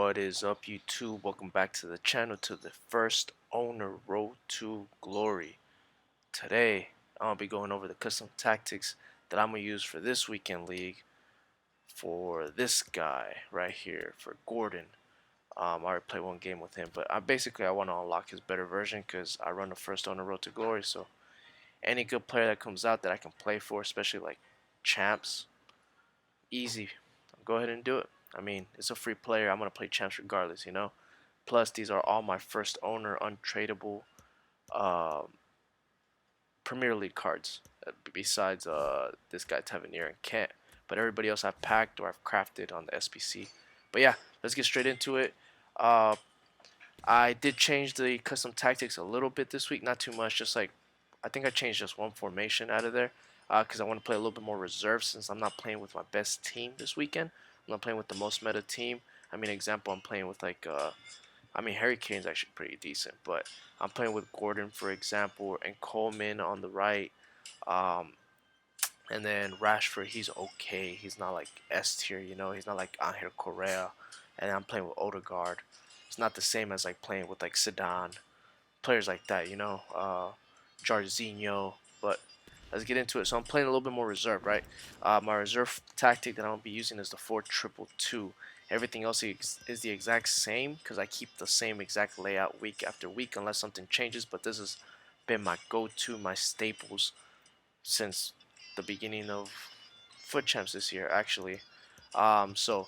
What is up, YouTube? Welcome back to the channel, to the first owner road to glory. Today I'll be going over the custom tactics that I'm gonna use for this weekend league for this guy right here, for Gordon. I already played one game with him, but I want to unlock his better version because I run the first owner road to glory. So any good player that comes out that I can play for, especially like champs, easy. Go ahead and do it. I mean, it's a free player. I'm gonna play champs regardless, you know. Plus, these are all my first owner untradeable um, Premier League cards. Besides this guy Tavernier and Kent, but everybody else I've packed or I've crafted on the SBC. But yeah, let's get straight into it. Uh, I did change the custom tactics a little bit this week, not too much. Just like I think I changed just one formation out of there because I want to play a little bit more reserve since I'm not playing with my best team this weekend. I'm not playing with the most meta team. I mean, example, I'm playing with like I mean, Harry Kane's actually pretty decent, but I'm playing with Gordon, for example, and Coleman on the right. Um, and then Rashford, he's okay. He's not like S tier, you know. He's not like Angel Correa. And I'm playing with Odegaard. It's not the same as like playing with like Sedan, players like that, you know. Jarzinho. But let's get into it. So I'm playing a little bit more reserve, right? My reserve tactic that I'm gonna be using is the 4-2-2. Everything else is the exact same because I keep the same exact layout week after week unless something changes. But this has been my go-to, my staples since the beginning of Foot Champs this year, actually. So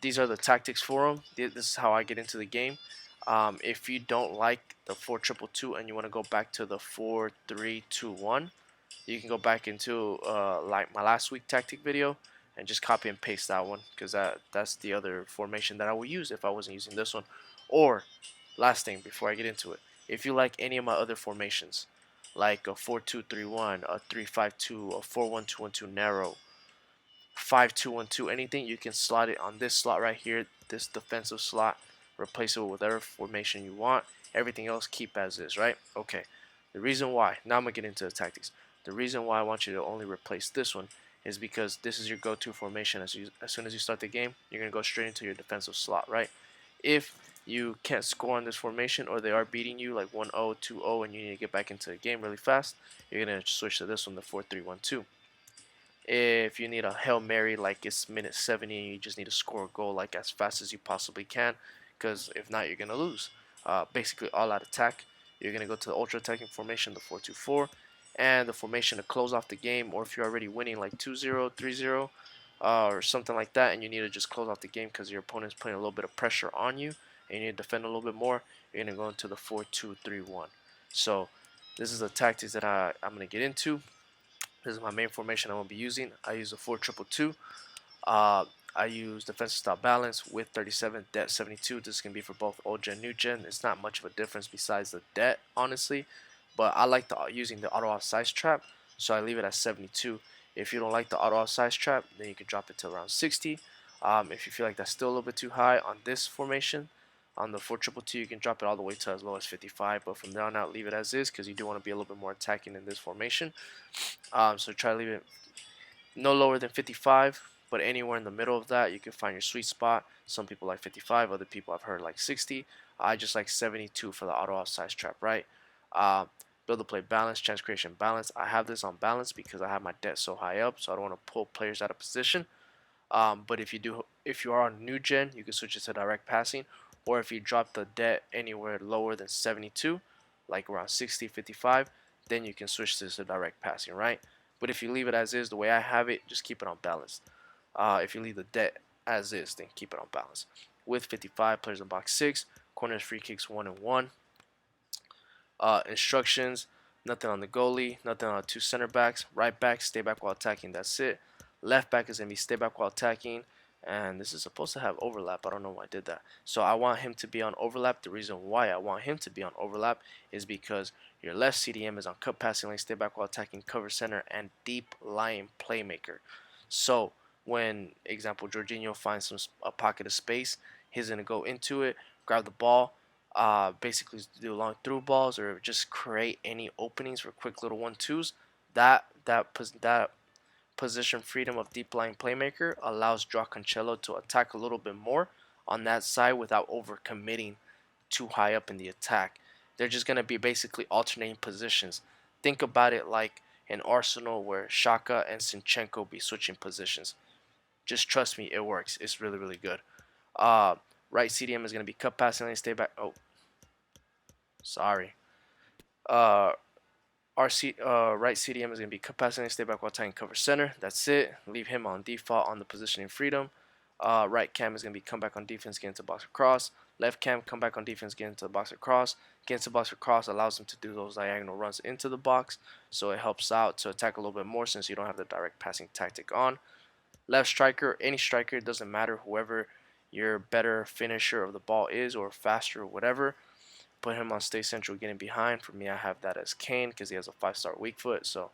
these are the tactics for them. This is how I get into the game. If you don't like the 4-2-2 and you want to go back to the 4-3-2-1, you can go back into like my last week tactic video and just copy and paste that one because that's the other formation that I would use if I wasn't using this one. Or last thing before I get into it, if you like any of my other formations, like a 4-2-3-1, a 3-5-2, a 4-1-2-1-2 narrow, 5-2-1-2, anything, you can slot it on this slot right here, this defensive slot. Replace it with whatever formation you want. Everything else keep as is, right? Okay. The reason why, now I'm gonna get into the tactics. The reason why I want you to only replace this one is because this is your go-to formation. As soon as you start the game, you're gonna go straight into your defensive slot, right? If you can't score on this formation or they are beating you like 1-0, 2-0, and you need to get back into the game really fast, you're gonna switch to this one, the 4-3-1-2. If you need a Hail Mary like it's minute 70 and you just need to score a goal like as fast as you possibly can, because if not, you're going to lose. Basically, all out attack. You're going to go to the ultra attacking formation, the 4-2-4, and the formation to close off the game, or if you're already winning like 2-0, 3-0, or something like that, and you need to just close off the game because your opponent's putting a little bit of pressure on you, and you need to defend a little bit more, you're going to go into the 4-2-3-1. So, this is the tactics that I'm going to get into. This is my main formation I'm going to be using. I use a 4-2-2. I use defensive style balance with 37, debt 72. This can be for both old gen, new gen. It's not much of a difference besides the debt, honestly. But I like using the auto offsides trap, so I leave it at 72. If you don't like the auto offsides trap, then you can drop it to around 60. If you feel like that's still a little bit too high on this formation, on the 4-2-2, you can drop it all the way to as low as 55. But from there on out, leave it as is because you do want to be a little bit more attacking in this formation. So try to leave it no lower than 55, but anywhere in the middle of that, you can find your sweet spot. Some people like 55, other people I've heard like 60. I just like 72 for the auto offsides trap, right? Build the play balance, chance creation balance. I have this on balance because I have my debt so high up, so I don't want to pull players out of position. But if you are on new gen, you can switch it to direct passing, or if you drop the debt anywhere lower than 72, like around 60, 55, then you can switch this to direct passing, right? But if you leave it as is, the way I have it, just keep it on balance. If you leave the debt as is, then keep it on balance. With 55 players in box 6, corners, free kicks 1 and 1. Instructions: nothing on the goalie, nothing on 2 center backs. Right back, stay back while attacking. That's it. Left back is gonna be stay back while attacking, and this is supposed to have overlap. I don't know why I did that. So I want him to be on overlap. The reason why I want him to be on overlap is because your left CDM is on cut passing lane, stay back while attacking, cover center, and deep lying playmaker. So when, example, Jorginho finds a pocket of space, he's gonna go into it, grab the ball, basically do long through balls or just create any openings for quick little 1-2s. That position freedom of deep lying playmaker allows Joao Cancelo to attack a little bit more on that side without overcommitting too high up in the attack. They're just going to be basically alternating positions. Think about it like in Arsenal where Shaka and Sinchenko be switching positions. Just trust me, it works. It's really, really good. Uh, right CDM is going to be cut passing lane, stay back. Oh, sorry. Uh, right CDM is going to be cut passing lane, stay back while tight and cover center. That's it. Leave him on default on the positioning freedom. Right cam is going to be come back on defense, get into box cross. Left cam, come back on defense, get into box cross. Get into box cross allows him to do those diagonal runs into the box, so it helps out to attack a little bit more since you don't have the direct passing tactic on. Left striker, any striker, it doesn't matter, whoever your better finisher of the ball is or faster or whatever. Put him on stay central, getting behind. For me, I have that as Kane because he has a 5-star weak foot, so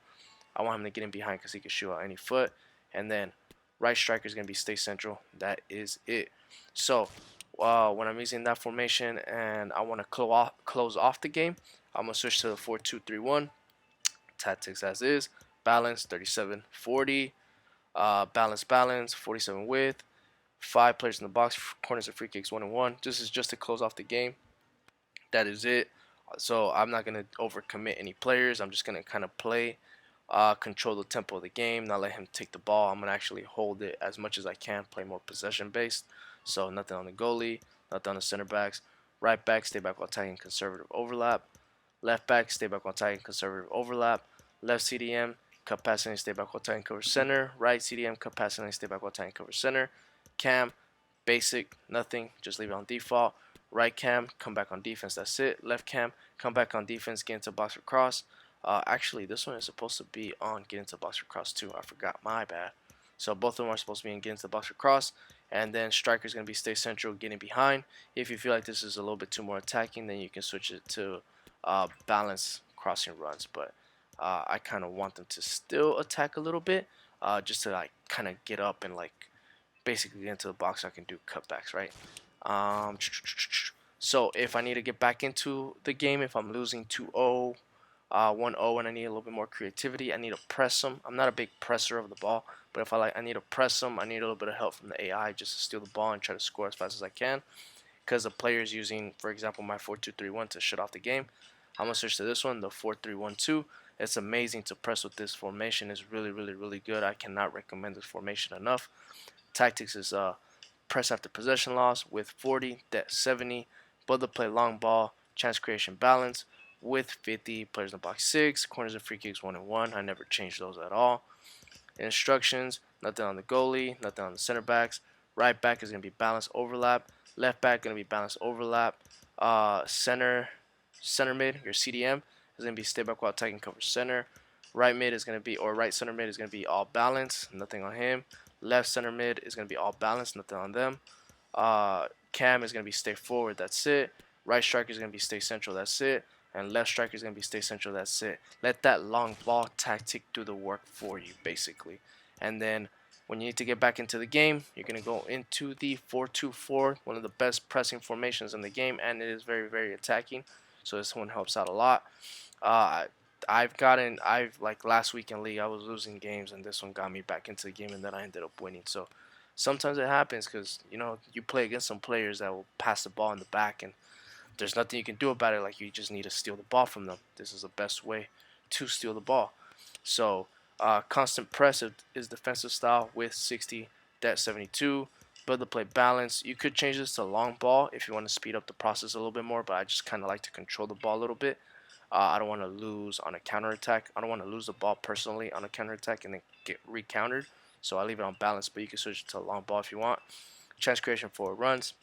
I want him to get in behind because he can shoot out any foot. And then right striker is going to be stay central. That is it. So when I'm using that formation and I want to close off the game, I'm going to switch to the 4-2-3-1. Tactics as is. Balance 37-40. Balance 47 width. 5 players in the box. Corners and free kicks 1 and 1. This is just to close off the game. That is it. So I'm not going to overcommit any players. I'm just going to kind of play, control the tempo of the game, not let him take the ball. I'm going to actually hold it as much as I can, play more possession based. So nothing on the goalie, nothing on the center backs. Right back, stay back while tagging conservative overlap. Left back, stay back while tagging conservative overlap. Left CDM, cut passing, stay back while tagging cover center. Right CDM, cut passing, stay back while tagging cover center. Cam, basic, nothing, just leave it on default. Right cam, come back on defense, that's it. Left cam, come back on defense, get into box or cross. Actually, this one is supposed to be on get into box or cross too. I forgot, my bad. So both of them are supposed to be in get into box or cross. And then striker is going to be stay central, getting behind. If you feel like this is a little bit too more attacking, then you can switch it to balance crossing runs. But I kind of want them to still attack a little bit, just to like kind of get up and like basically get into the box so I can do cutbacks, right? So if I need to get back into the game, if I'm losing 2-0, 1-0, and I need a little bit more creativity, I need to press them. I'm not a big presser of the ball, but if I need to press them, I need a little bit of help from the AI just to steal the ball and try to score as fast as I can. Because the player is using, for example, my 4-2-3-1 to shut off the game. I'm gonna switch to this one, the 4-3-1-2. It's amazing to press with this formation. It's really, really, really good. I cannot recommend this formation enough. Tactics is press after possession loss with 40, debt 70, but the play long ball, chance creation balance with 50, players in the box 6, corners and free kicks 1 and 1. I never changed those at all. Instructions, nothing on the goalie, nothing on the center backs. Right back is going to be balanced overlap. Left back going to be balanced overlap. Center mid, your CDM is going to be stay back while attacking cover center. Right mid is going to be, or right center mid is going to be all balanced, nothing on him. Left center mid is going to be all balanced, nothing on them. Cam is going to be stay forward, that's it. Right striker is going to be stay central, that's it. And left striker is going to be stay central, that's it. Let that long ball tactic do the work for you, basically. And then when you need to get back into the game, you're going to go into the 4-2-4, one of the best pressing formations in the game, and it is very, very attacking. So this one helps out a lot. Like last week in league, I was losing games, and this one got me back into the game, and then I ended up winning. So sometimes it happens because, you play against some players that will pass the ball in the back, and there's nothing you can do about it. Like, you just need to steal the ball from them. This is the best way to steal the ball. So constant press is defensive style with 60, debt 72. Build the play balance. You could change this to long ball if you want to speed up the process a little bit more, but I just kind of like to control the ball a little bit. I don't want to lose on a counterattack. I don't want to lose the ball personally on a counterattack and then get recountered. So I leave it on balance, but you can switch it to a long ball if you want. Chance creation 4 runs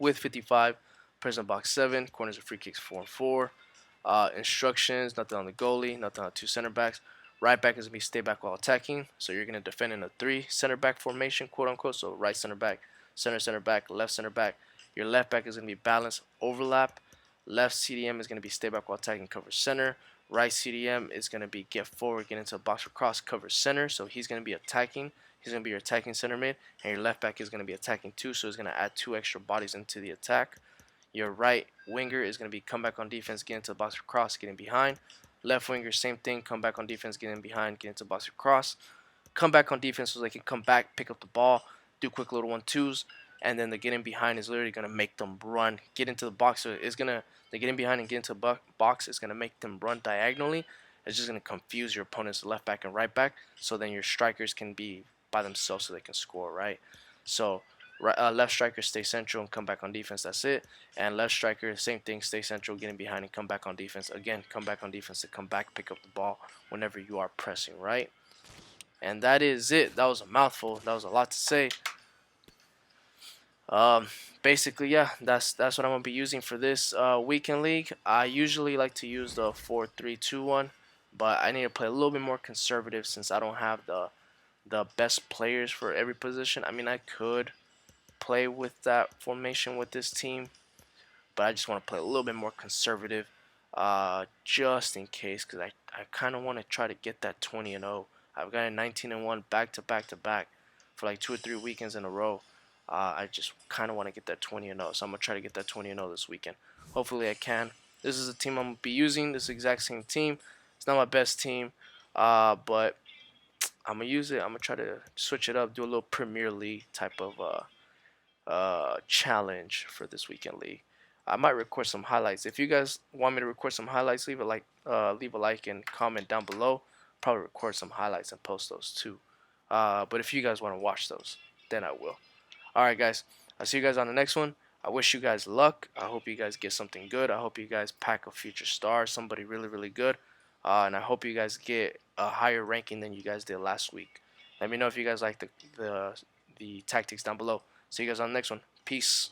with 55. Prison box 7. Corners and free kicks 4 and 4. Instructions, nothing on the goalie, nothing on the 2 center backs. Right back is going to be stay back while attacking. So you're going to defend in a 3 center back formation, quote unquote. So right center back, center back, left center back. Your left back is going to be balanced overlap. Left CDM is going to be stay back while attacking, cover center. Right CDM is going to be get forward, get into a box or cross, cover center. So he's going to be attacking. He's going to be your attacking center mid. And your left back is going to be attacking too. So he's going to add 2 extra bodies into the attack. Your right winger is going to be come back on defense, get into the box or cross, getting behind. Left winger, same thing, come back on defense, get in behind, get into box or cross. Come back on defense so they can come back, pick up the ball, do quick little 1-2s. and then the getting behind is literally gonna make them run, get into the box. So it's gonna the getting behind and get into the box is gonna make them run diagonally. It's just gonna confuse your opponent's left back and right back. So then your strikers can be by themselves so they can score, right? So left striker stay central and come back on defense. That's it. And left striker, same thing, stay central, getting behind and come back on defense. Again, come back on defense to come back, pick up the ball whenever you are pressing, right? And that is it. That was a mouthful. That was a lot to say. Um, Basically, yeah, that's what I'm gonna be using for this weekend league. I usually like to use the 4-3-2-1, but I need to play a little bit more conservative since I don't have the best players for every position. I mean, I could play with that formation with this team, but I just want to play a little bit more conservative, just in case, because I kind of want to try to get that 20-0. I've got a 19-1 back to back to back for like 2 or 3 weekends in a row. I just kind of want to get that 20-0, so I'm gonna try to get that 20-0 this weekend. Hopefully, I can. This is a team I'm gonna be using. This exact same team. It's not my best team, but I'm gonna use it. I'm gonna try to switch it up, do a little Premier League type of challenge for this weekend league. I might record some highlights. If you guys want me to record some highlights, leave a like and comment down below. Probably record some highlights and post those too. But if you guys want to watch those, then I will. All right, guys. I'll see you guys on the next one. I wish you guys luck. I hope you guys get something good. I hope you guys pack a future star, somebody really, really good. And I hope you guys get a higher ranking than you guys did last week. Let me know if you guys like the tactics down below. See you guys on the next one. Peace.